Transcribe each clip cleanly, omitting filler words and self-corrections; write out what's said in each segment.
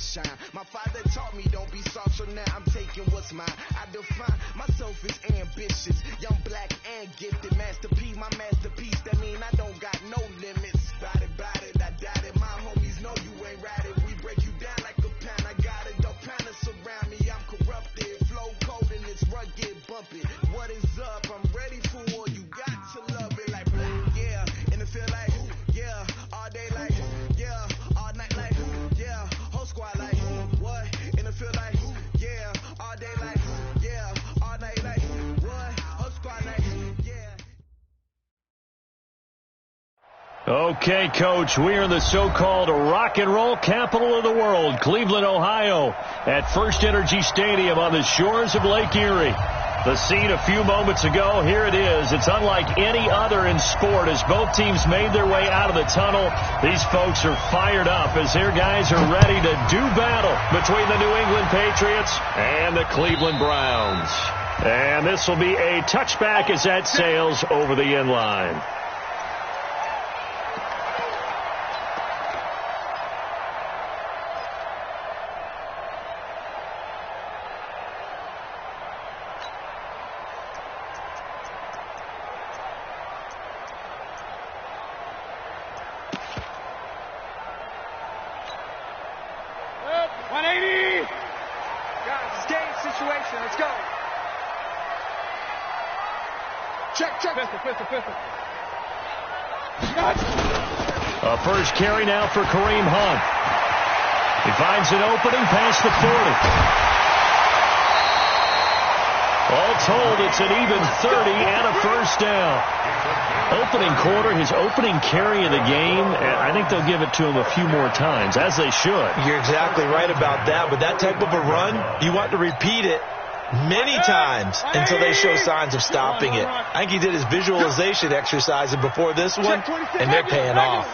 shine. My father taught me don't be soft, so now I'm taking what's mine. I define myself as ambitious, young, black, and gifted. Master P, my masterpiece, that mean I don't got no limits. Bout it, I doubt it. My homies know you ain't right it. We break you down like a pound. I got it, dog pounders surround me. I'm corrupted, flow cold and it's rugged, bumpy. What is up? I'm ready for war. You got to love it like yeah, and it feel like yeah, all day like yeah, all night like yeah, whole squad like what? And it feel like yeah, all day like yeah, all night like what? Whole squad like yeah. Okay, Coach, we are in the so-called rock and roll capital of the world, Cleveland, Ohio, at First Energy Stadium on the shores of Lake Erie. The scene a few moments ago, here it is. It's unlike any other in sport as both teams made their way out of the tunnel. These folks are fired up as their guys are ready to do battle between the New England Patriots and the Cleveland Browns. And this will be a touchback as that sails over the end line. A first carry now for Kareem Hunt. He finds an opening past the 40. All told, it's an even 30 and a first down. Opening quarter, his opening carry of the game, and I think they'll give it to him a few more times, as they should. You're exactly right about that, but that type of a run, you want to repeat it many times until they show signs of stopping it. I think he did his visualization exercise before this one, and they're paying off.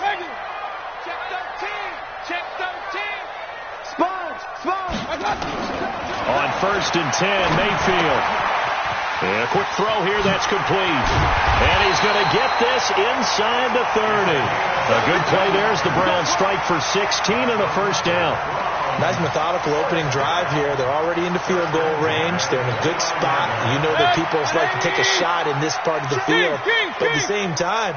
On 1st and 10, Mayfield. And a quick throw here, that's complete. And he's going to get this inside the 30. A good play there as the Browns strike for 16 and a first down. Nice methodical opening drive here. They're already into field goal range. They're in a good spot. You know that people like to take a shot in this part of the field. But at the same time,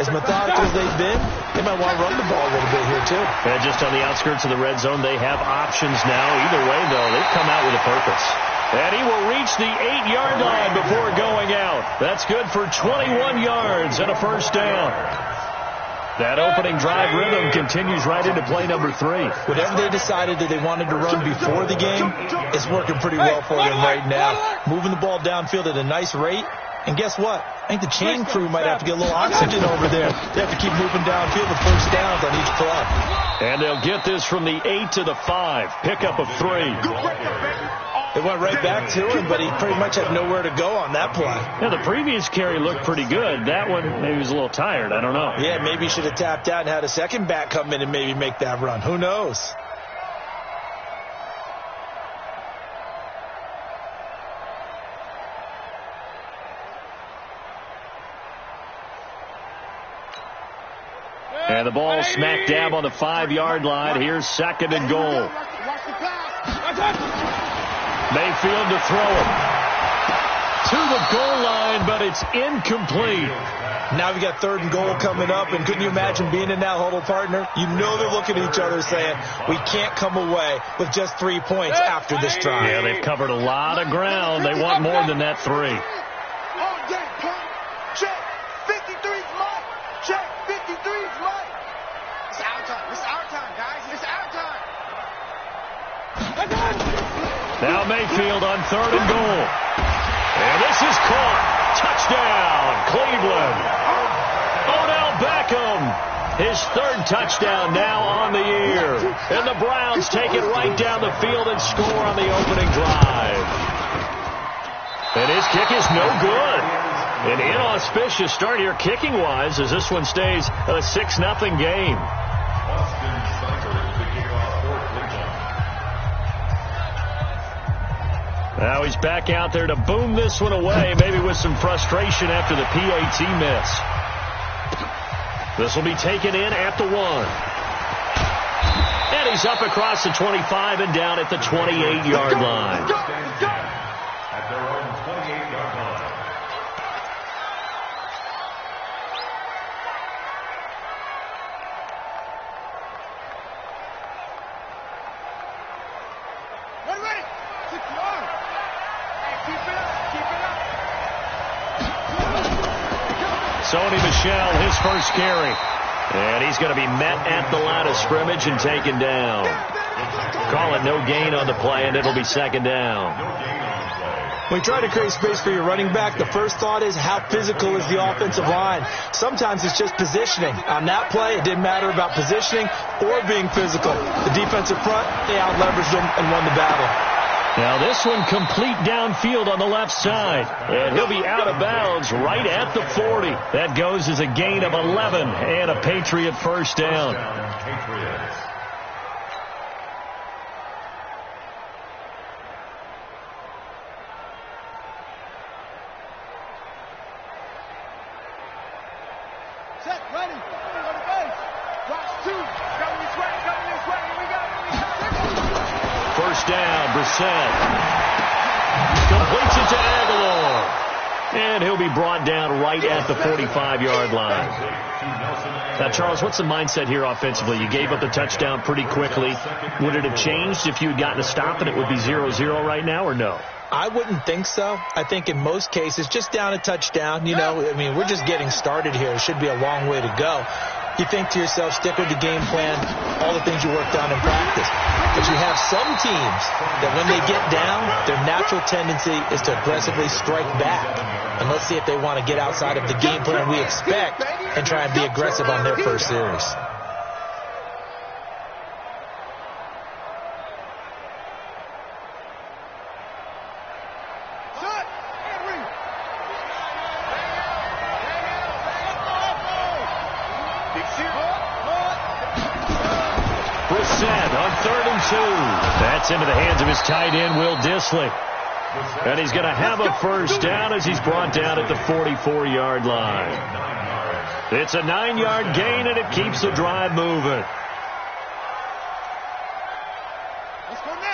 as methodical as they've been, they might want to run the ball a little bit here, too. And just on the outskirts of the red zone, they have options now. Either way, though, they've come out with a purpose. And he will reach the 8-yard line before going out. That's good for 21 yards and a first down. That opening drive rhythm continues right into play number 3. Whatever they decided that they wanted to run before the game, it's working pretty well for them right now. Moving the ball downfield at a nice rate. And guess what? I think the chain crew might have to get a little oxygen over there. They have to keep moving downfield with first downs on each play. And they'll get this from the 8 to the 5. Pickup of 3. They went right back to him, but he pretty much had nowhere to go on that play. Yeah, the previous carry looked pretty good. That one, maybe he was a little tired. I don't know. Yeah, maybe he should have tapped out and had a second back come in and maybe make that run. Who knows? And the ball smack dab on the 5-yard line. Here's 2nd and goal. Mayfield to throw it. To the goal line, but it's incomplete. Now we got 3rd and goal coming up, and couldn't you imagine being in that huddle, partner? You know they're looking at each other saying, we can't come away with just 3 points after this drive. Yeah, they've covered a lot of ground. They want more than that 3. Check. 53's mine. Check. 53's mine. It's our time. It's our time, guys. It's our time. Now Mayfield on 3rd and goal. And this is caught. Touchdown, Cleveland. Odell Beckham. His 3rd touchdown now on the year. And the Browns take it right down the field and score on the opening drive. And his kick is no good. An inauspicious start here kicking-wise as this one stays a 6-0 game. Now he's back out there to boom this one away, maybe with some frustration after the PAT miss. This will be taken in at the 1. And he's up across the 25 and down at the 28-yard line. At their own 28-yard line. Ready. 6 yards. Hey, keep it up. Sony Michel, his first carry. And he's going to be met at the line of scrimmage and taken down. Call it no gain on the play, and it'll be second down. When you try to create space for your running back, the first thought is how physical is the offensive line. Sometimes it's just positioning. On that play, it didn't matter about positioning or being physical. The defensive front, they out-leveraged them and won the battle. Now this one complete downfield on the left side. And he'll be out of bounds right at the 40. That goes as a gain of 11 and a Patriot first down. Patriots. Set, ready. Go to base. Watch 2. Coming this way. Here we go. First down, Brissett. Completes it to Aguilar. And he'll be brought down right at the 45-yard line. Now, Charles, what's the mindset here offensively? You gave up the touchdown pretty quickly. Would it have changed if you had gotten a stop and it would be 0-0 right now, or no? I wouldn't think so. I think in most cases, just down a touchdown, you know, I mean, we're just getting started here. It should be a long way to go. You think to yourself, stick with the game plan, all the things you worked on in practice. But you have some teams that when they get down, their natural tendency is to aggressively strike back. And let's see if they want to get outside of the game plan we expect and try and be aggressive on their first series. Brissett on 3rd and 2. That's into the hands of his tight end, Will Dissly. And he's going to have a first down as he's brought down at the 44-yard line. It's a 9-yard gain, and it keeps the drive moving.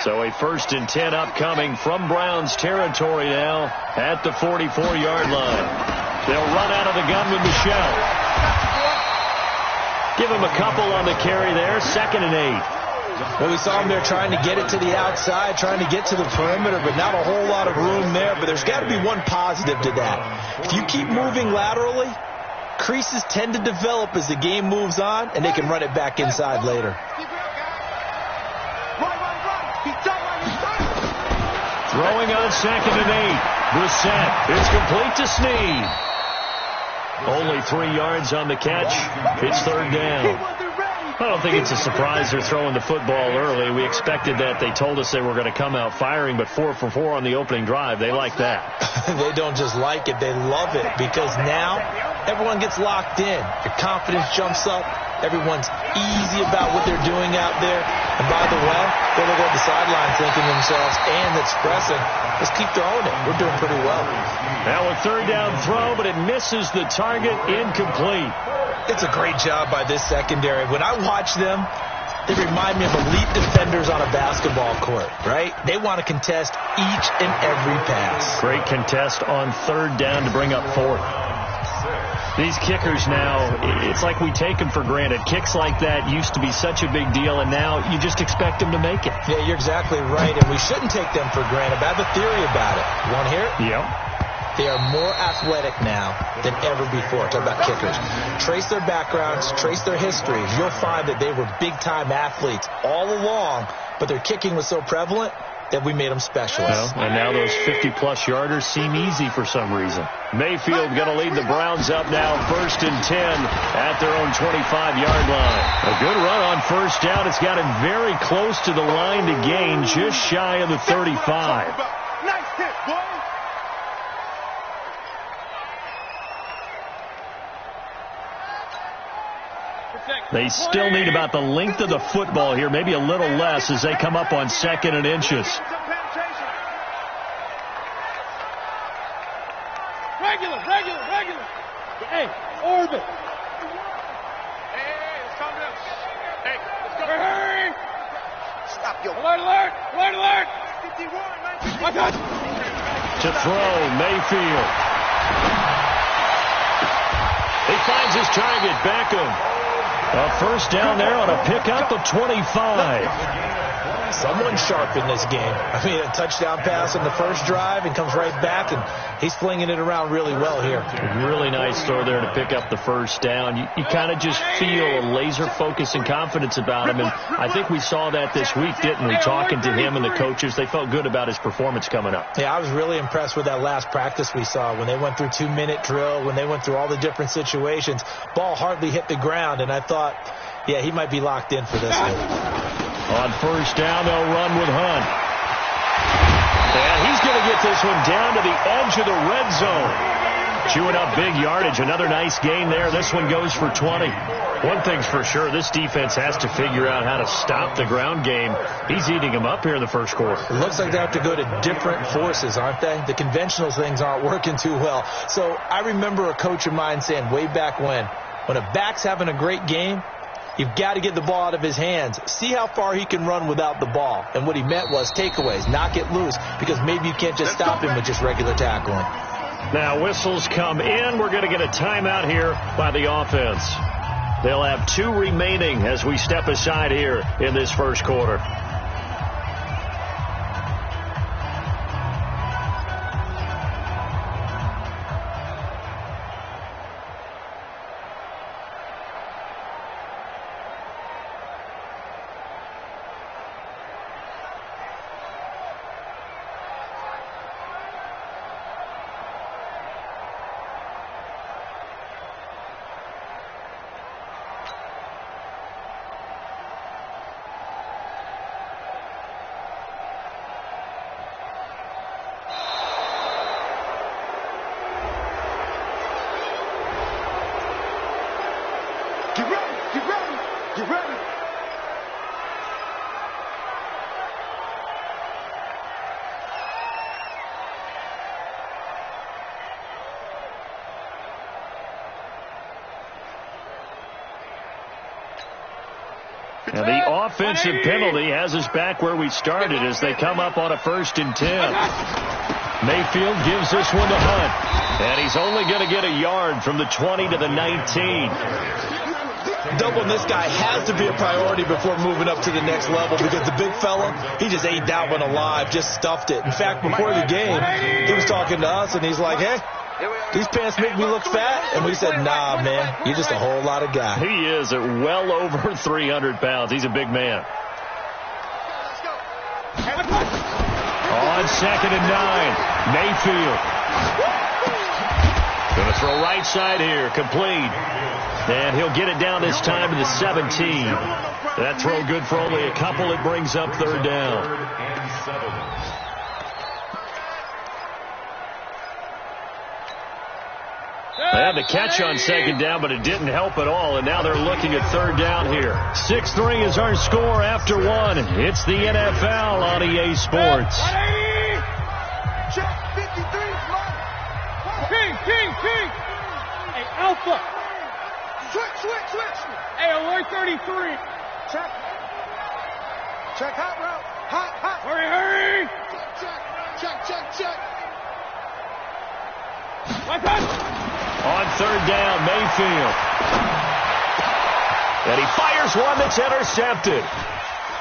So a 1st and 10 upcoming from Browns territory now at the 44-yard line. They'll run out of the gun with Michel. Give him a couple on the carry there. 2nd and 8. Well, we saw him there trying to get it to the outside, trying to get to the perimeter, but not a whole lot of room there. But there's got to be one positive to that. If you keep moving laterally, creases tend to develop as the game moves on, and they can run it back inside later. Throwing on 2nd and 8. Brissett. It's complete to Snead. Only 3 yards on the catch. It's 3rd down. I don't think it's a surprise they're throwing the football early. We expected that. They told us they were going to come out firing, but 4 for 4 on the opening drive. They like that. They don't just like it. They love it because now everyone gets locked in. Your confidence jumps up. Everyone's easy about what they're doing out there. And by the way, they'll look at the sideline thinking to themselves and expressing, let's keep throwing it. We're doing pretty well. Now a 3rd down throw, but it misses the target. Incomplete. It's a great job by this secondary. When I watch them, they remind me of elite defenders on a basketball court, right? They want to contest each and every pass. Great contest on 3rd down to bring up 4th. These kickers now, it's like we take them for granted. Kicks like that used to be such a big deal, and now you just expect them to make it. Yeah, you're exactly right, and we shouldn't take them for granted. But I have a theory about it. You want to hear it? Yep. They are more athletic now than ever before. Talk about kickers. Trace their backgrounds, trace their histories. You'll find that they were big-time athletes all along, but their kicking was so prevalent that we made them specialists. Well, and now those 50-plus yarders seem easy for some reason. Mayfield going to lead the Browns up now, 1st and 10 at their own 25-yard line. A good run on 1st down. It's got him very close to the line to gain, just shy of the 35. Nice hit, boy. They still need about the length of the football here, maybe a little less as they come up on 2nd and inches. Regular. Hey, orbit. Hey, let's calm down. Hey, let's go. Hurry. To throw, Mayfield. He finds his target, Beckham. A first down there on a pickup of 25. Someone's sharp in this game. I mean, a touchdown pass on the first drive and comes right back, and he's flinging it around really well here. Really nice throw there to pick up the first down. You kind of just feel a laser focus and confidence about him, and I think we saw that this week, didn't we? Talking to him and the coaches, they felt good about his performance coming up. Yeah, I was really impressed with that last practice we saw when they went through 2-minute drill, when they went through all the different situations. Ball hardly hit the ground, and I thought, yeah, he might be locked in for this one. On first down, they'll run with Hunt. And he's going to get this one down to the edge of the red zone. Chewing up big yardage. Another nice gain there. This one goes for 20. One thing's for sure, this defense has to figure out how to stop the ground game. He's eating them up here in the first quarter. It looks like they have to go to different forces, aren't they? The conventional things aren't working too well. So I remember a coach of mine saying way back when a back's having a great game, you've got to get the ball out of his hands. See how far he can run without the ball. And what he meant was takeaways, knock it loose, because maybe you can't just stop him with just regular tackling. Now whistles come in. We're going to get a timeout here by the offense. They'll have 2 remaining as we step aside here in this first quarter. And the offensive penalty has us back where we started as they come up on a 1st and 10. Mayfield gives this one to Hunt. And he's only going to get a yard from the 20 to the 19. Doubling this guy has to be a priority before moving up to the next level, because the big fella, he just ate that one alive, just stuffed it. In fact, before the game, he was talking to us, and he's like, hey, these pants make me look fat. And we said, nah, man, you're just a whole lot of guy. He is at well over 300 pounds. He's a big man. On 2nd and 9, Mayfield. Going to throw right side here, complete. And he'll get it down this time to the 17. That throw good for only a couple. It brings up 3rd down. They had the catch on 2nd down, but it didn't help at all, and now they're looking at 3rd down here. 6-3 is our score after 1. It's the NFL on EA Sports. Check 53, King. Hey, Alpha. Switch. Hey, alert 33. Check hot route. Hot. Hurry. Check. On 3rd down, Mayfield. And he fires one that's intercepted.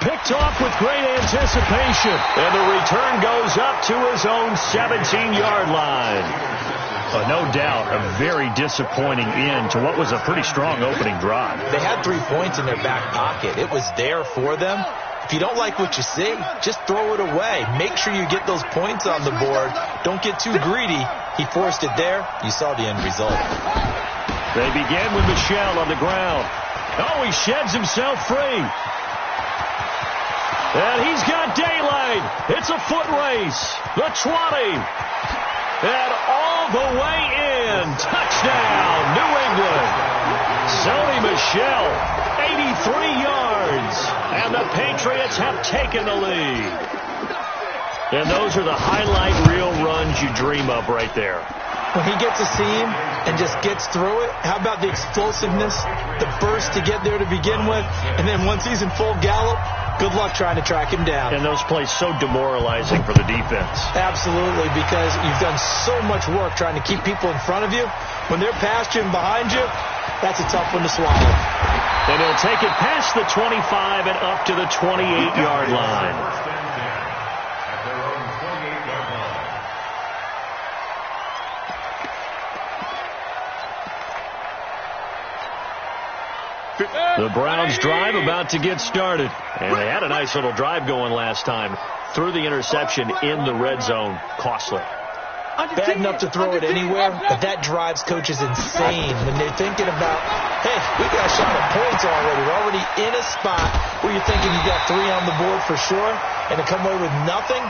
Picked off with great anticipation. And the return goes up to his own 17-yard line. No doubt a very disappointing end to what was a pretty strong opening drive. They had 3 points in their back pocket. It was there for them. If you don't like what you see, just throw it away. Make sure you get those points on the board. Don't get too greedy. He forced it there. You saw the end result. They begin with Michel on the ground. Oh, he sheds himself free. And he's got daylight. It's a foot race. The 20. And all the way in. Touchdown, New England. Sony Michel, 83 yards. And the Patriots have taken the lead. And those are the highlight reel runs you dream of right there. when he gets a seam and just gets through it, how about the explosiveness, the burst to get there to begin with, and then once he's in full gallop, good luck trying to track him down. And those plays so demoralizing for the defense. Absolutely, because you've done so much work trying to keep people in front of you. When they're past you and behind you, that's a tough one to swallow. And he'll take it past the 25 and up to the 28-yard line. The Browns drive about to get started. And they had a nice little drive going last time. Threw the interception in the red zone. Costly. Bad enough to throw it anywhere, but that drives coaches insane when they're thinking about, hey, we got a shot at points already. We're already in a spot where you're thinking you got 3 on the board for sure, and to come away with nothing,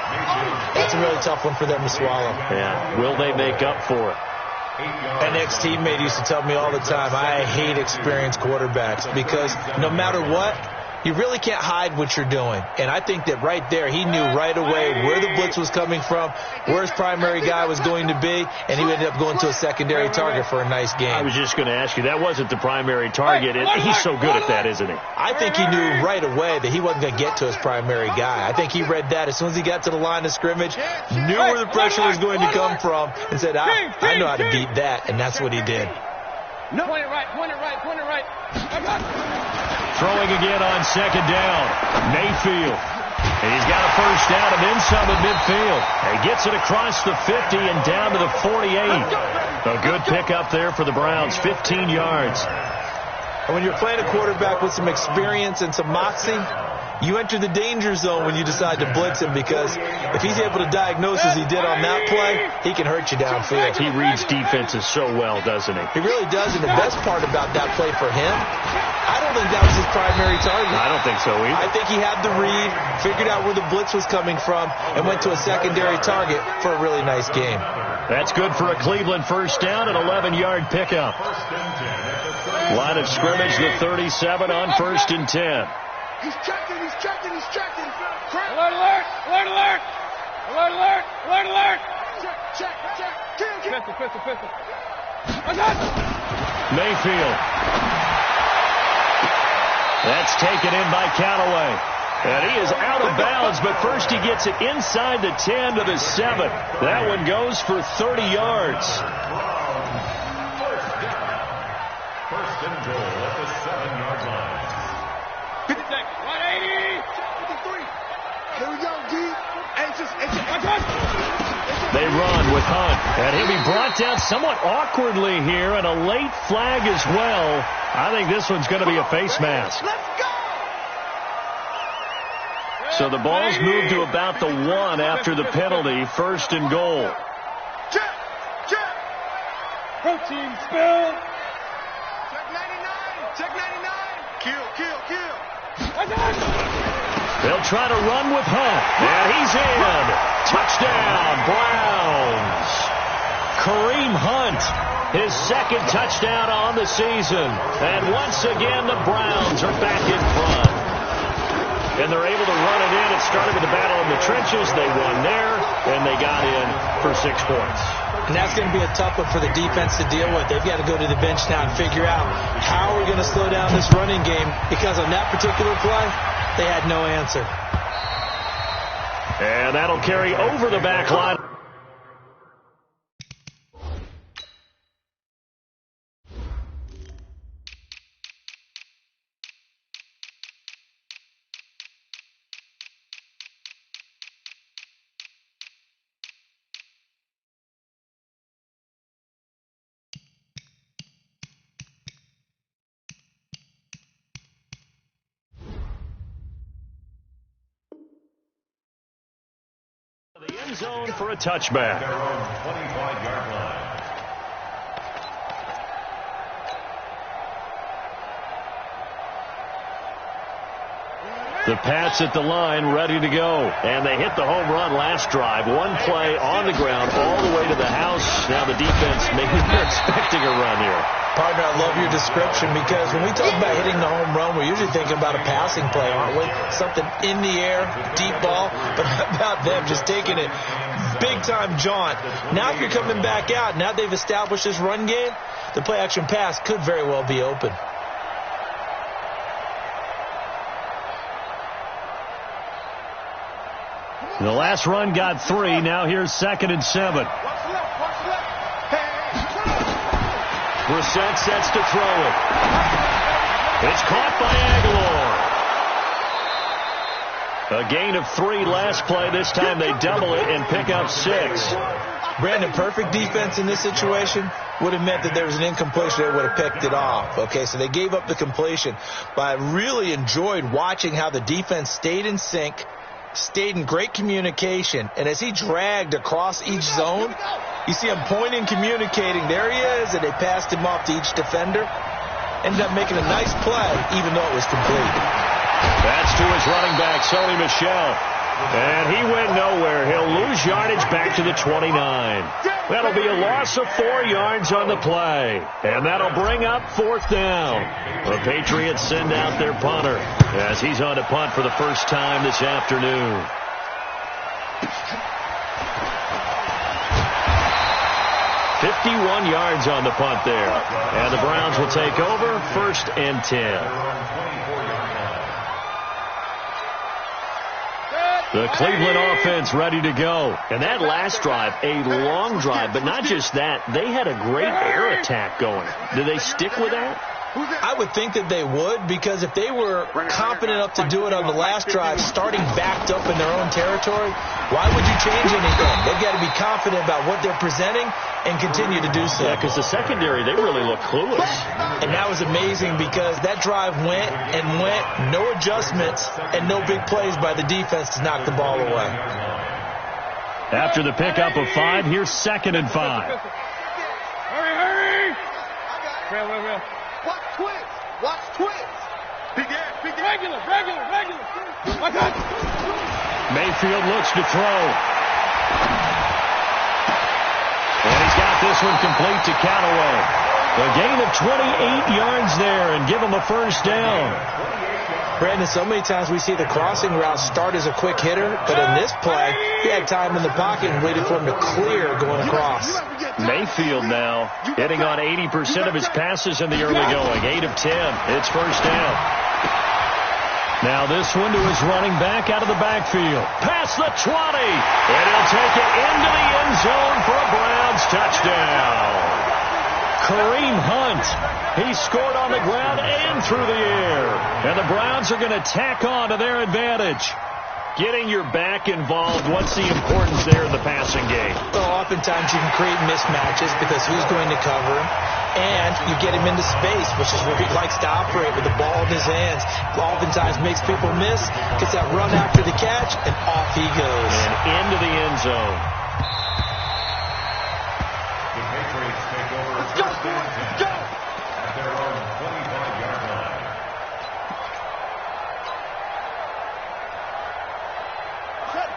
that's a really tough one for them to swallow. Yeah, will they make up for it? An ex-teammate used to tell me all the time, I hate experienced quarterbacks because no matter what, you really can't hide what you're doing. And I think that right there, he knew right away where the blitz was coming from, where his primary guy was going to be, and he ended up going to a secondary target for a nice game. I was just going to ask you, that wasn't the primary target, and he's so good at that, isn't he? I think he knew right away that he wasn't going to get to his primary guy. I think he read that as soon as he got to the line of scrimmage, knew where the pressure was going to come from, and said, I know how to beat that, and that's what he did. No. Point it right, point it right, point it right. Throwing again on second down. Mayfield. And he's got a first down and then some at midfield. He gets it across the 50 and down to the 48. A good pickup there for the Browns, 15 yards. And when you're playing a quarterback with some experience and some moxie, you enter the danger zone when you decide to blitz him, because if he's able to diagnose as he did on that play, he can hurt you downfield. He reads defenses so well, doesn't he? He really does, and the best part about that play for him, I don't think that was his primary target. I don't think so either. I think he had the read, figured out where the blitz was coming from, and went to a secondary target for a really nice game. That's good for a Cleveland first down, an 11-yard pickup. Line of scrimmage, the 37 on 1st and 10. He's checking, he's checking, he's checking. Alert, alert, alert, alert. Alert, alert, alert, alert. Check, check, kill. Pistol. Mayfield. That's taken in by Callaway. And he is out of bounds, but first he gets it inside the 10 to the 7. That one goes for 30 yards. First and goal at the 7-yard line. 50 seconds. 180. 53. Here we go, D. They run with Hunt, and he'll be brought down somewhat awkwardly here, and a late flag as well. I think this one's going to be a face mask. Let's go. So the ball's moved to about the 1 after the penalty, 1st and goal. Check. Protein spill. Check 99. Check 99. Kill. They'll try to run with Hunt, and he's in. Touchdown, Browns. Kareem Hunt, his second touchdown on the season. And once again, the Browns are back in front. And they're able to run it in. It started with a battle in the trenches. They won there, and they got in for 6 points. And that's going to be a tough one for the defense to deal with. They've got to go to the bench now and figure out how we're going to slow down this running game, because on that particular play, they had no answer. And that'll carry over the back line. The end zone for a touchback. Their own 25-yard line. The Pats at the line, ready to go. And they hit the home run last drive. One play on the ground all the way to the house. Now the defense, maybe they're expecting a run here. Partner, I love your description because when we talk about hitting the home run, we're usually thinking about a passing play, aren't we? Something in the air, deep ball. But how about them just taking it big-time jaunt? Now if you're coming back out, now they've established this run game, the play-action pass could very well be open. The last run got 3. Now here's 2nd and 7. Brissett sets to throw it. It's caught by Aguilar. A gain of 3 last play. This time they double it and pick up 6. Brandon, perfect defense in this situation would have meant that there was an incompletion. They would have picked it off. Okay, so they gave up the completion. But I really enjoyed watching how the defense stayed in sync, stayed in great communication, and as he dragged across each zone, you see him pointing, communicating. There he is, and they passed him off to each defender. Ended up making a nice play, even though it was complete. That's to his running back, Sony Michel. And he went nowhere. He'll lose yardage back to the 29. That'll be a loss of 4 yards on the play. And that'll bring up 4th down. The Patriots send out their punter as he's on to punt for the first time this afternoon. "51 yards on the punt there. And the Browns will take over 1st and 10. The Cleveland offense ready to go. And that last drive, a long drive, but not just that. They had a great air attack going. Do they stick with that? I would think that they would, because if they were confident enough to do it on the last drive, starting backed up in their own territory, why would you change anything? They've got to be confident about what they're presenting and continue to do so. Yeah, because the secondary, they really look clueless. And that was amazing because that drive went and went, no adjustments, and no big plays by the defense to knock the ball away. After the pickup of 5, here's 2nd and 5. Hurry! Real. Watch twins. Watch twins. Regular. Watch out. Mayfield looks to throw. And he's got this one complete to Callaway. A gain of 28 yards there and give him a 1st down. Brandon, so many times we see the crossing route start as a quick hitter, but in this play, he had time in the pocket and waited for him to clear going across. Mayfield now hitting on 80% of his passes in the early going. 8 of 10. It's 1st down. Now this one to his running back out of the backfield. Past the 20. And he'll take it into the end zone for a Browns touchdown. Kareem Hunt. He scored on the ground and through the air. And the Browns are going to tack on to their advantage. Getting your back involved, what's the importance there in the passing game? Well, oftentimes you can create mismatches because who's going to cover him? And you get him into space, which is where he likes to operate with the ball in his hands. Oftentimes makes people miss, gets that run after the catch, and off he goes. And into the end zone. The Patriots take over first and 10 at their own 25-yard line.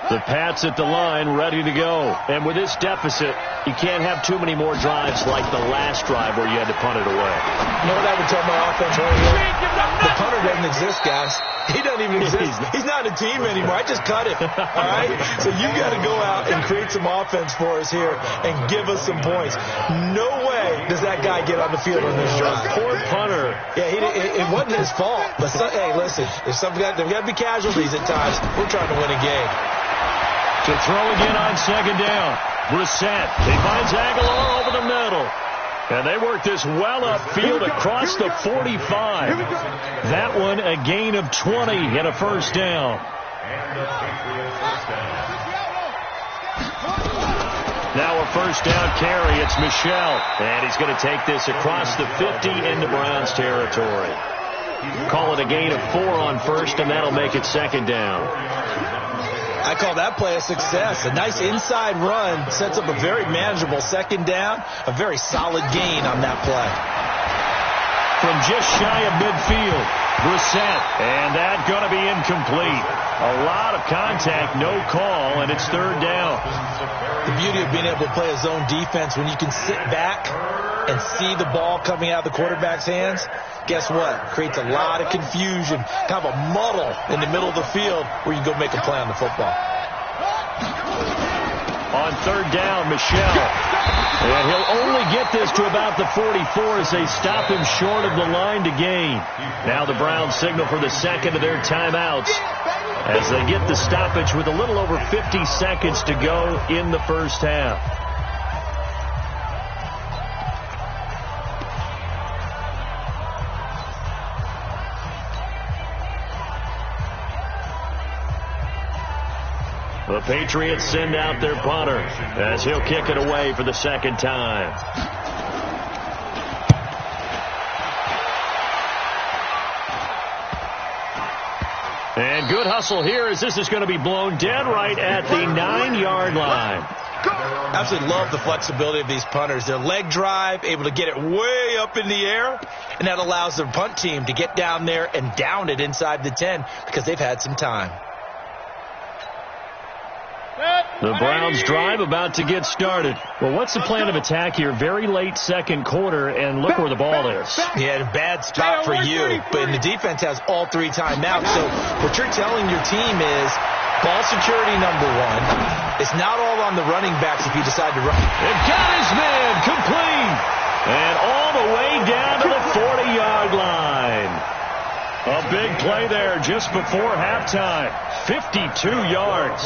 The Pats at the line, ready to go. And with this deficit, you can't have too many more drives like the last drive where you had to punt it away. You know what I would tell my offense right here? The punter doesn't exist, guys. He doesn't even exist. He's not a team anymore. I just cut him. All right? So you got to go out and create some offense for us here and give us some points. No way does that guy get on the field on this drive. Poor punter. Yeah, it wasn't his fault. But hey, listen, there's got to be casualties at times. We're trying to win a game. To throw again on 2nd down. Brissett. He finds Aguilar over the middle. And they work this well upfield across the 45. That one a gain of 20 and a 1st down. And the Patriots first down. Now a 1st down carry. It's Michel. And he's going to take this across the 50 into Browns territory. Call it a gain of 4 on 1st, and that'll make it 2nd down. I call that play a success. A nice inside run sets up a very manageable 2nd down. A very solid gain on that play. from just shy of midfield. Brissett, and that's going to be incomplete. A lot of contact, no call, and it's third down. The beauty of being able to play a zone defense when you can sit back and see the ball coming out of the quarterback's hands, guess what? Creates a lot of confusion, kind of a muddle in the middle of the field where you go make a play on the football. On third down, Michel. And he'll only get this to about the 44 as they stop him short of the line to gain. Now the Browns signal for the second of their timeouts as they get the stoppage with a little over 50 seconds to go in the first half. The Patriots send out their punter as he'll kick it away for the second time. And good hustle here as this is going to be blown dead right at the 9-yard line. Absolutely love the flexibility of these punters. Their leg drive, able to get it way up in the air, and that allows their punt team to get down there and down it inside the 10 because they've had some time. The Browns drive about to get started. Well, what's the plan of attack here? Very late second quarter, and look where the ball is. Yeah, a bad spot for you, but the defense has all 3 timeouts. So what you're telling your team is ball security number 1. It's not all on the running backs if you decide to run. It got his man complete, and all the way down to the 40-yard line. A big play there just before halftime. 52 yards.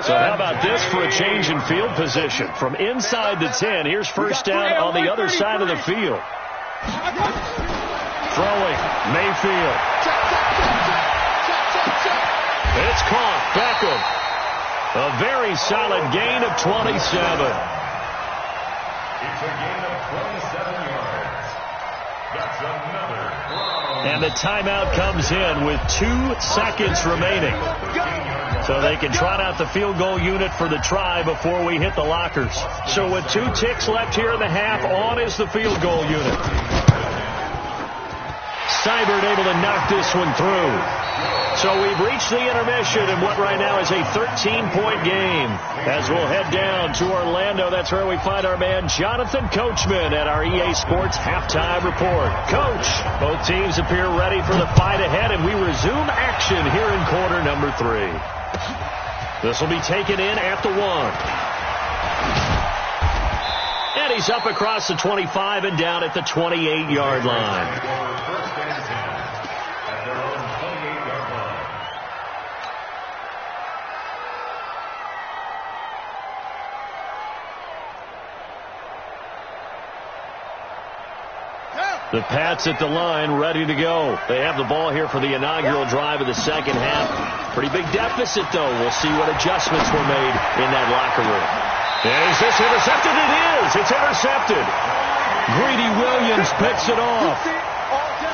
So how about this for a change in field position? From inside the 10, here's first down on the other side of the field. Throwing, Mayfield. It's caught, Beckham. A very solid gain of 27. It's a gain of 27 yards. That's another. And the timeout comes in with 2 seconds remaining. So they can trot out the field goal unit for the try before we hit the lockers. So with 2 ticks left here in the half, on is the field goal unit. Seibert able to knock this one through. So we've reached the intermission in what right now is a 13-point game. As we'll head down to Orlando, that's where we find our man Jonathan Coachman at our EA Sports Halftime Report. Coach, both teams appear ready for the fight ahead, and we resume action here in quarter number 3. This will be taken in at the 1. And he's up across the 25 and down at the 28-yard line. The Pats at the line, ready to go. They have the ball here for the inaugural drive of the second half. Pretty big deficit, though. We'll see what adjustments were made in that locker room. Is this intercepted? It is. It's intercepted. Greedy Williams picks it off.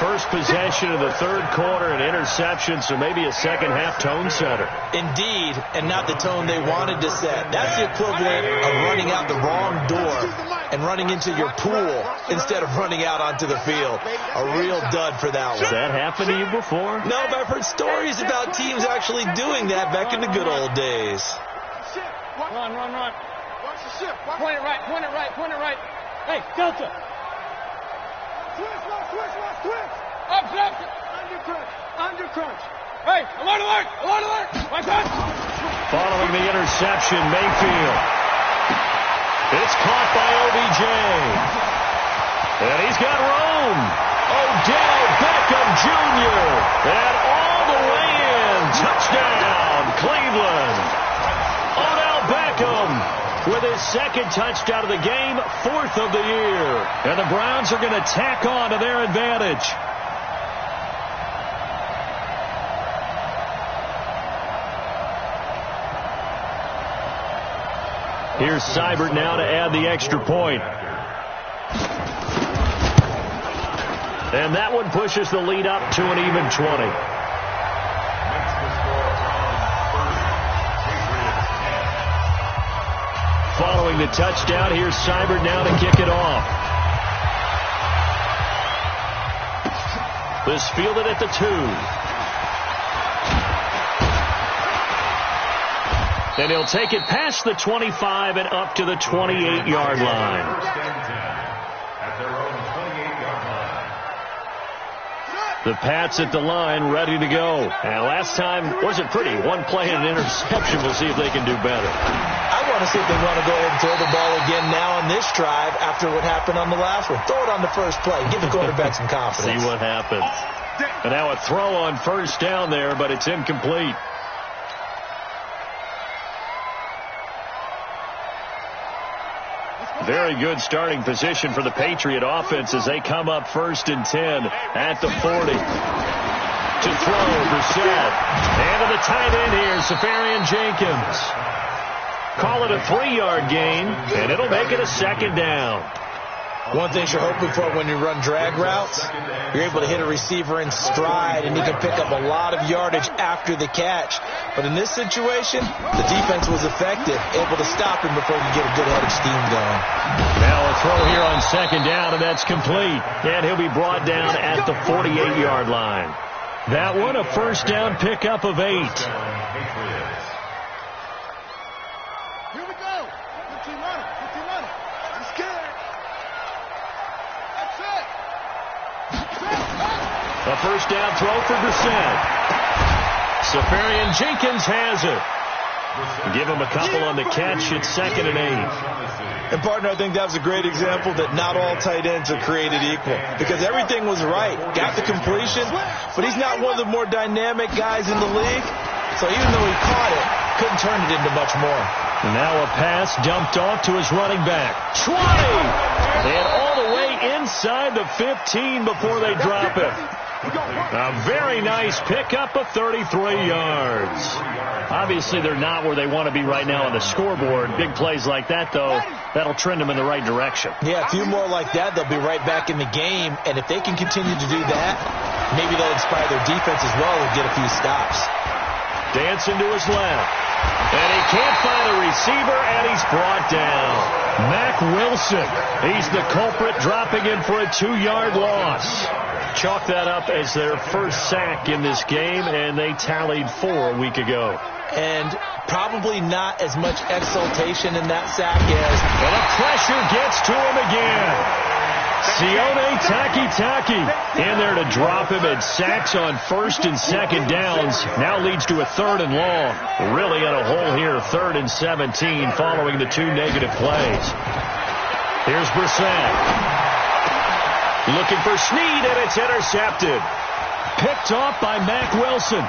First possession of the third quarter, an interception, so maybe a second-half tone setter. Indeed, and not the tone they wanted to set. That's the equivalent of running out the wrong door and running into your pool instead of running out onto the field. A real dud for that one. Has that happened to you before? No, but I've heard stories about teams actually doing that back in the good old days. Run. Point it right. Hey, Delta. Switch. Up. Under crunch. Hey, alert. My touch. Following the interception, Mayfield. It's caught by OBJ. And he's got room. Odell Beckham Jr. And all the way in. Touchdown, Cleveland. Odell Beckham with his second touchdown of the game, 4th of the year. And the Browns are going to tack on to their advantage. Here's Seibert now to add the extra point. And that one pushes the lead up to an even 20. Following the touchdown. Here's Seibert now to kick it off. This fielded at the 2. And he'll take it past the 25 and up to the 28-yard line. The Pats at the line, ready to go. And last time wasn't pretty. One play and an interception. We'll see if they can do better. I want to see if they want to go ahead and throw the ball again now on this drive after what happened on the last one. Throw it on the first play. Give the quarterback some confidence. See what happens. And now a throw on first down there, but it's incomplete. Very good starting position for the Patriot offense as they come up 1st and 10 at the 40. To throw, Brissett. And to the tight end here, Safarian Jenkins. Call it a 3-yard gain, and it'll make it a 2nd down. One thing you're hoping for when you run drag routes, you're able to hit a receiver in stride, and he can pick up a lot of yardage after the catch. But in this situation, the defense was effective, able to stop him before he could get a good head of steam going. Now a throw here on 2nd down, and that's complete. And he'll be brought down at the 48-yard line. That one, a 1st down pickup of 8. Here we go. 15 running. I'm scared. That's it. A 1st down throw for Brissett. Safarian Jenkins has it. Give him a couple on the catch. It's 2nd and 8. And, partner, I think that was a great example that not all tight ends are created equal, because everything was right. Got the completion, but he's not one of the more dynamic guys in the league. So even though he caught it, couldn't turn it into much more. And now a pass dumped off to his running back. 20! And all the way inside the 15 before they drop it. A very nice pickup of 33 yards. Obviously, they're not where they want to be right now on the scoreboard. Big plays like that, though, that'll trend them in the right direction. Yeah, a few more like that, they'll be right back in the game. And if they can continue to do that, maybe they'll inspire their defense as well and get a few stops. Dancing to his left. And he can't find a receiver, and he's brought down. Mack Wilson, he's the culprit, dropping in for a 2-yard loss. Chalk that up as their first sack in this game, and they tallied 4 a week ago. And probably not as much exultation in that sack as... And the pressure gets to him again. Sione Takitaki in there to drop him, and sacks on 1st and 2nd downs. Now leads to a 3rd and long. Really in a hole here, 3rd and 17 following the 2 negative plays. Here's Brissett. Looking for Snead, and it's intercepted. Picked off by Mack Wilson.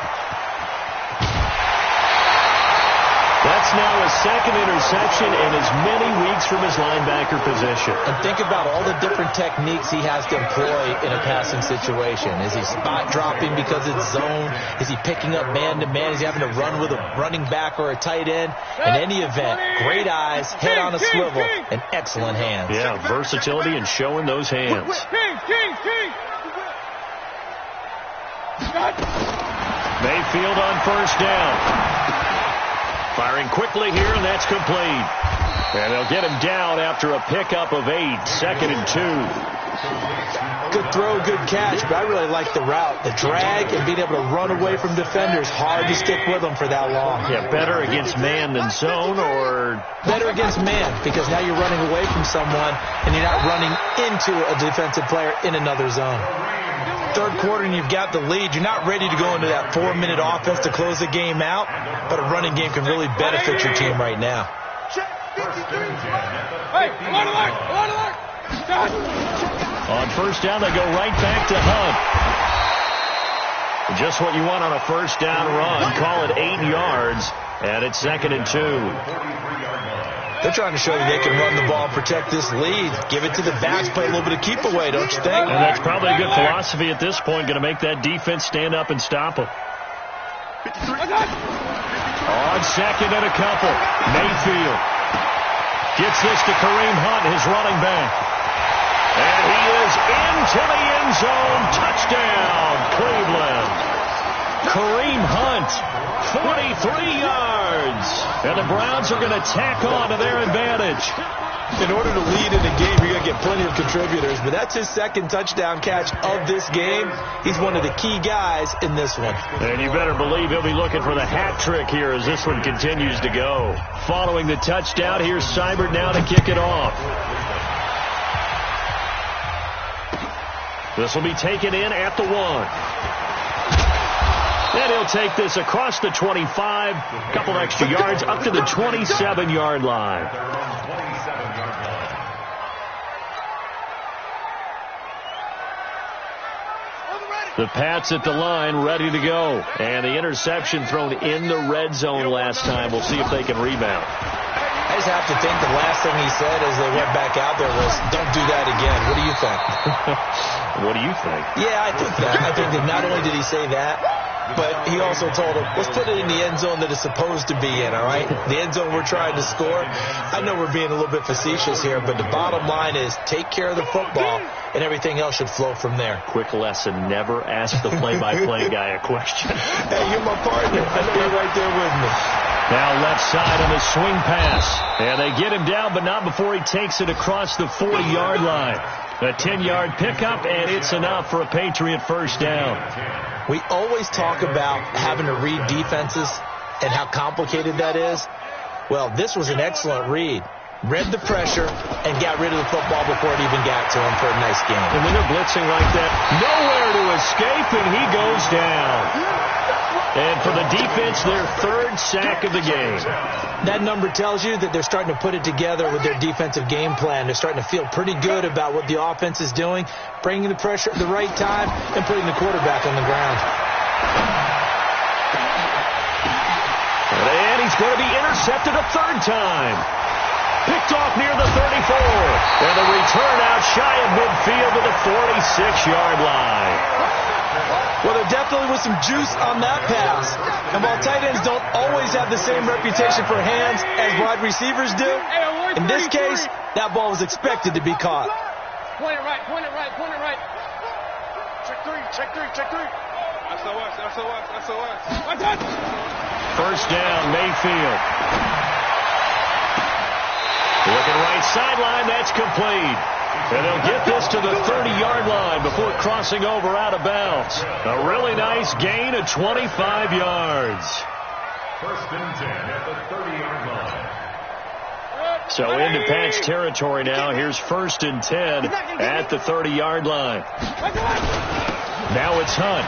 That's now his 2nd interception in as many weeks from his linebacker position. And think about all the different techniques he has to employ in a passing situation. Is he spot dropping because it's zone? Is he picking up man-to-man? Is he having to run with a running back or a tight end? In any event, great eyes, head on a swivel, and excellent hands. Yeah, versatility and showing those hands. Mayfield on 1st down. Firing quickly here, and that's complete. And they'll get him down after a pickup of 8, 2nd and 2. Good throw, good catch, but I really like the route. The drag and being able to run away from defenders, hard to stick with them for that long. Yeah, better against man than zone, or... Better against man, because now you're running away from someone, and you're not running into a defensive player in another zone. 3rd quarter and you've got the lead. You're not ready to go into that 4-minute offense to close the game out, but a running game can really benefit your team right now. Hey, alert! On 1st down, they go right back to Hunt. Just what you want on a 1st down run. Call it 8 yards, and it's 2nd and 2. They're trying to show you they can run the ball and protect this lead. Give it to the backs, play a little bit of keep away, don't you think? And that's probably a good philosophy at this point, going to make that defense stand up and stop them. On 2nd and a couple, Mayfield gets this to Kareem Hunt, his running back. And he is into the end zone. Touchdown, Cleveland. Kareem Hunt, 43 yards. And the Browns are going to tack on to their advantage. In order to lead in a game, you're going to get plenty of contributors, but that's his second touchdown catch of this game. He's one of the key guys in this one. And you better believe he'll be looking for the hat trick here as this one continues to go. Following the touchdown, here's Seibert now to kick it off. This will be taken in at the 1. And he'll take this across the 25, a couple extra yards up to the 27-yard line. The Pats at the line, ready to go. And the interception thrown in the red zone last time. We'll see if they can rebound. I just have to think the last thing he said as they went back out there was, don't do that again. What do you think? What do you think? Yeah, I think that. I think that not only did he say that, but he also told him, let's put it in the end zone that it's supposed to be in, all right? The end zone we're trying to score. I know we're being a little bit facetious here, but the bottom line is take care of the football, and everything else should flow from there. Quick lesson, never ask the play-by-play guy a question. Hey, you're my partner. I know you're right there with me. Now left side on the swing pass. And they get him down, but not before he takes it across the 40-yard line. A 10-yard pickup, and it's enough for a Patriot first down. We always talk about having to read defenses and how complicated that is. Well, this was an excellent read. Read the pressure and got rid of the football before it even got to him for a nice game. And when they're blitzing like that, nowhere to escape, and he goes down. And for the defense, their third sack of the game. That number tells you that they're starting to put it together with their defensive game plan. They're starting to feel pretty good about what the offense is doing, bringing the pressure at the right time, and putting the quarterback on the ground. And he's going to be intercepted a third time. Picked off near the 34. And the return out shy of midfield to the 46-yard line. Well, there definitely was some juice on that pass. And while tight ends don't always have the same reputation for hands as wide receivers do, in this case, that ball was expected to be caught. Point it right, point it right, point it right. Check three, check three, check three. SOS, SOS, SOS. One touch. First down, Mayfield. Looking right sideline, that's complete. And they'll get this to the 30-yard line before crossing over out of bounds. A really nice gain of 25 yards. First and 10 at the 30-yard line. So into Pats territory now. Here's first and 10 at the 30-yard line. Now it's Hunt.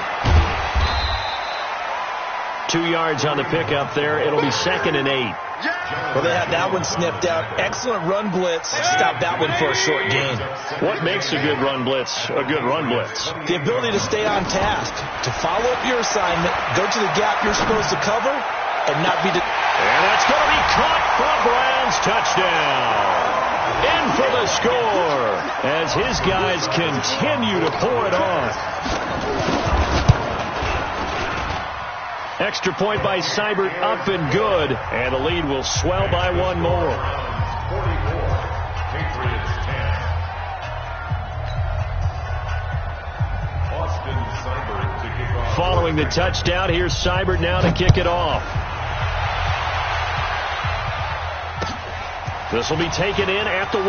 2 yards on the pickup there. It'll be second and 8. Well, they had that one sniffed out. Excellent run blitz. Stop that one for a short gain. What makes a good run blitz a good run blitz? The ability to stay on task, to follow up your assignment, go to the gap you're supposed to cover, and not be... And that's going to be caught for a Browns touchdown. In for the score as his guys continue to pour it on. Extra point by Seibert, up and good. And the lead will swell by one more. 44, Patriots 10. Austin Seibert to kick off. Following the touchdown, here's Seibert now to kick it off. This will be taken in at the 1.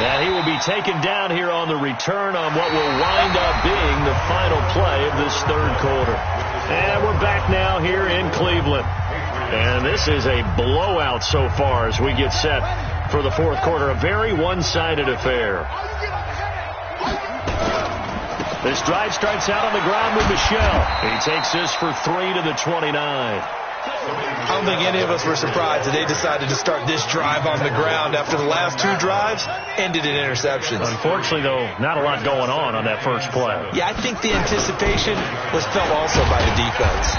And he will be taken down here on the return on what will wind up being the final play of this third quarter. And we're back now here in Cleveland. And this is a blowout so far as we get set for the fourth quarter. A very one-sided affair. This drive starts out on the ground with Michel. He takes this for 3 to the 29. I don't think any of us were surprised that they decided to start this drive on the ground after the last 2 drives ended in interceptions. Unfortunately, though, not a lot going on that first play. Yeah, I think the anticipation was felt also by the defense.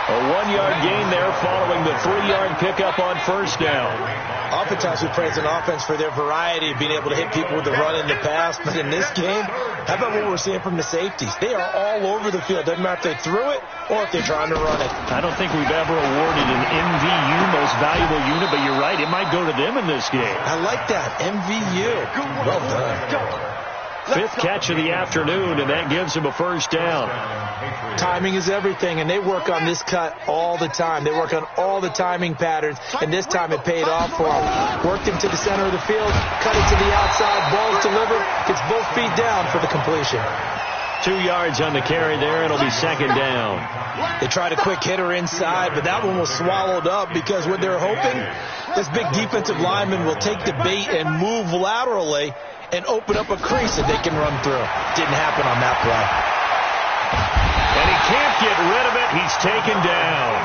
A 1-yard gain there following the 3-yard pickup on first down. Oftentimes we praise an offense for their variety of being able to hit people with the run in the pass. But in this game, how about what we're seeing from the safeties? They are all over the field. Doesn't matter if they threw it or if they're trying to run it. I don't think we've ever awarded an MVU, most valuable unit, but you're right. It might go to them in this game. I like that. MVU. Well done. fifth catch of the afternoon, and that gives him a first down. Timing is everything, and they work on this cut all the time. They work on all the timing patterns, and this time it paid off for him. Worked him to the center of the field, cut it to the outside, ball's delivered, gets both feet down for the completion. 2 yards on the carry there. It'll be second down. They tried a quick hitter inside, but that one was swallowed up because what they're hoping, this big defensive lineman will take the bait and move laterally and open up a crease that they can run through. Didn't happen on that play. And he can't get rid of it. He's taken down.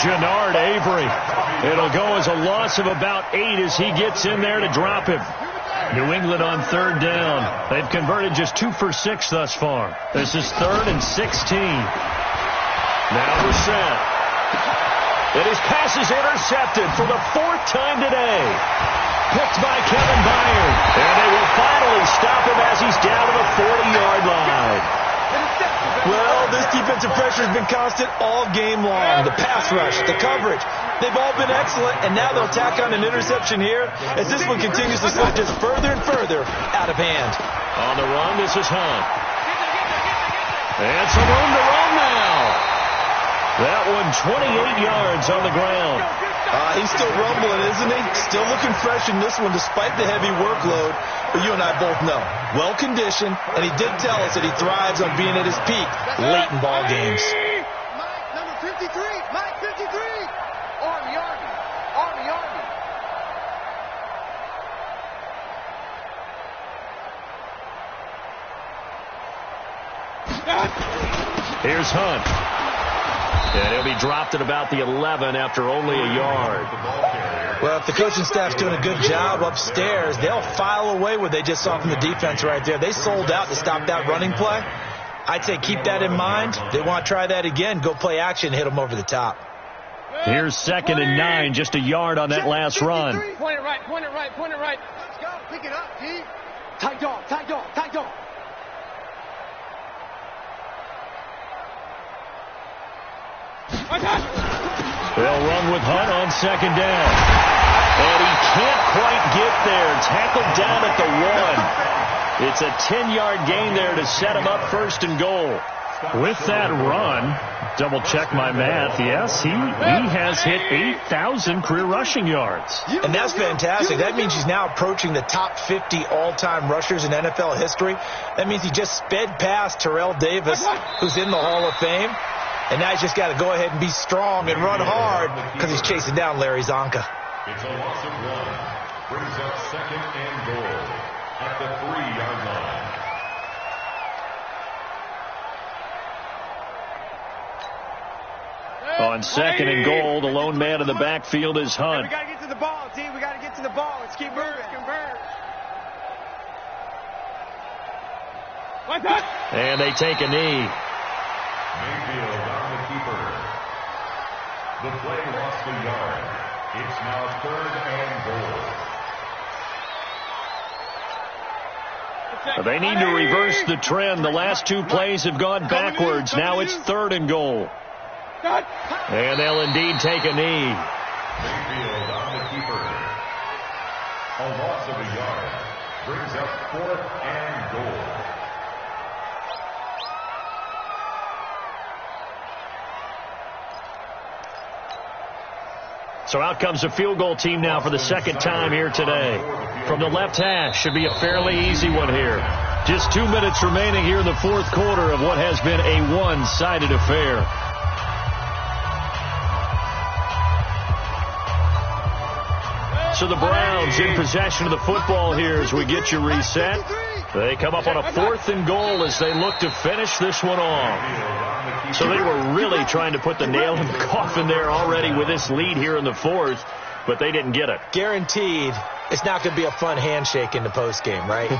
Jannard Avery. It'll go as a loss of about 8 as he gets in there to drop him. New England on third down. They've converted just 2 for 6 thus far. This is 3rd and 16. Now we're set. And his pass is intercepted for the 4th time today. Picked by Kevin Byard. And they will finally stop him as he's down to the 40-yard line. Well, this defensive pressure has been constant all game long. The pass rush, the coverage, they've all been excellent, and now they'll tack on an interception here as this one continues to slip just further and further out of hand. On the run, this is Hunt. And some room to run now. That one 28 yards on the ground. He's still rumbling, isn't he? Still looking fresh in this one despite the heavy workload. But you and I both know, well-conditioned, and he did tell us that he thrives on being at his peak late in ball games. Mike, number 53. Mike, 53. Army. Here's Hunt. And he'll be dropped at about the 11 after only a yard. Well, if the coaching staff's doing a good job upstairs, they'll file away what they just saw from the defense right there. They sold out to stop that running play. I'd say keep that in mind. They want to try that again. Go play action, hit them over the top. Here's 2nd and 9, just a yard on that last run. Point it right. Let's go. Pick it up, T. Tight dog. They'll run with Hunt on 2nd down. And he can't quite get there. Tackled down at the 1. It's a 10-yard gain there to set him up 1st and goal. With that run, double-check my math, yes, he has hit 8,000 career rushing yards. And that's fantastic. That means he's now approaching the top 50 all-time rushers in NFL history. That means he just sped past Terrell Davis, who's in the Hall of Fame. And now he's just got to go ahead and be strong and run hard because he's chasing down Larry Zonka. It's a loss of 1. Brings up 2nd and goal at the 3-yard line. On 2nd and goal, the lone man in the backfield is Hunt. We got to get to the ball, T. We got to get to the ball. Let's keep moving. And they take a knee. Mayfield on the keeper. The play lost a yard. It's now 3rd and goal. They need to reverse the trend. The last 2 plays have gone backwards. Now it's 3rd and goal. And they'll indeed take a knee. Mayfield on the keeper. A loss of a yard. Brings up 4th and goal. So out comes the field goal team now for the 2nd time here today. From the left hash, should be a fairly easy one here. Just 2 minutes remaining here in the 4th quarter of what has been a one-sided affair. So the Browns in possession of the football here as we get you reset. They come up on a 4th and goal as they look to finish this one off. So they were really trying to put the nail in the coffin there already with this lead here in the 4th, but they didn't get it. Guaranteed it's not going to be a fun handshake in the postgame, right?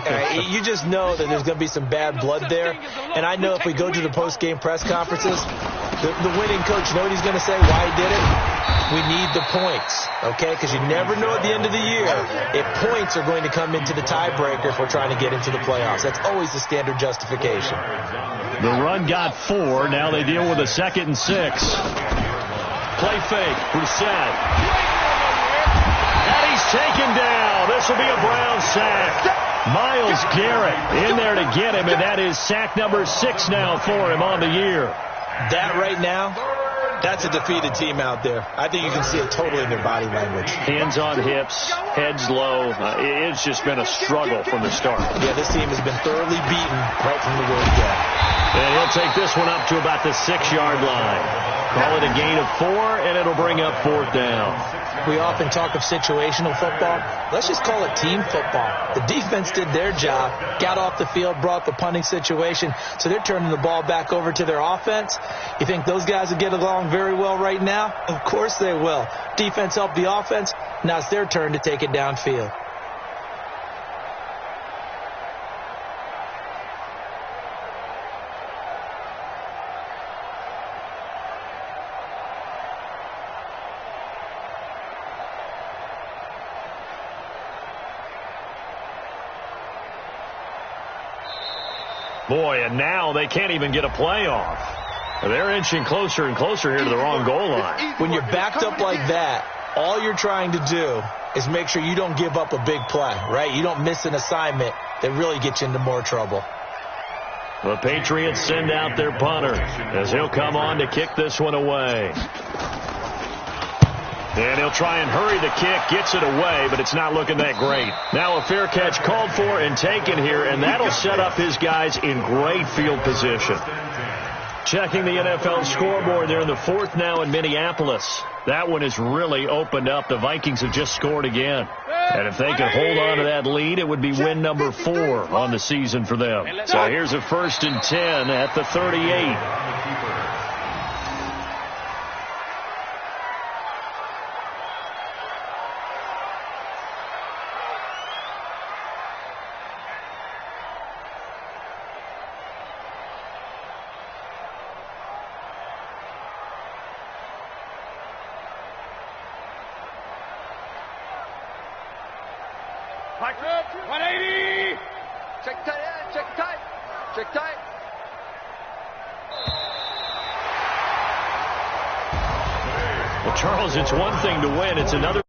You just know that there's going to be some bad blood there. And I know if we go to the postgame press conferences, the winning coach, you know what he's going to say, why he did it? We need the points, okay? Because you never know at the end of the year if points are going to come into the tiebreaker if we're trying to get into the playoffs. That's always the standard justification. The run got 4. Now they deal with a 2nd and 6. Play fake. Brissett. And he's taken down. This will be a Brown sack. Myles Garrett in there to get him, and that is sack number 6 now for him on the year. That right now, that's a defeated team out there. I think you can see it totally in their body language. Hands on hips, heads low. It's just been a struggle from the start. Yeah, this team has been thoroughly beaten right from the word go. And he'll take this one up to about the 6-yard line. Call it a gain of 4, and it'll bring up 4th down. We often talk of situational football. Let's just call it team football. The defense did their job, got off the field, brought the punting situation, so they're turning the ball back over to their offense. You think those guys will get along very well right now? Of course they will. Defense helped the offense. Now it's their turn to take it downfield. Boy, and now they can't even get a play off. They're inching closer and closer here to the wrong goal line. When you're backed up like that, all you're trying to do is make sure you don't give up a big play, right? You don't miss an assignment that really gets you into more trouble. The Patriots send out their punter as he'll come on to kick this one away. And he'll try and hurry the kick, gets it away, but it's not looking that great. Now a fair catch called for and taken here, and that'll set up his guys in great field position. Checking the NFL scoreboard, they're in the 4th now in Minneapolis. That one has really opened up. The Vikings have just scored again. And if they could hold on to that lead, it would be win number 4 on the season for them. So here's a 1st and 10 at the 38. Back up, 180. Check tight, check tight, check tight. Well, Charles, it's one thing to win. It's another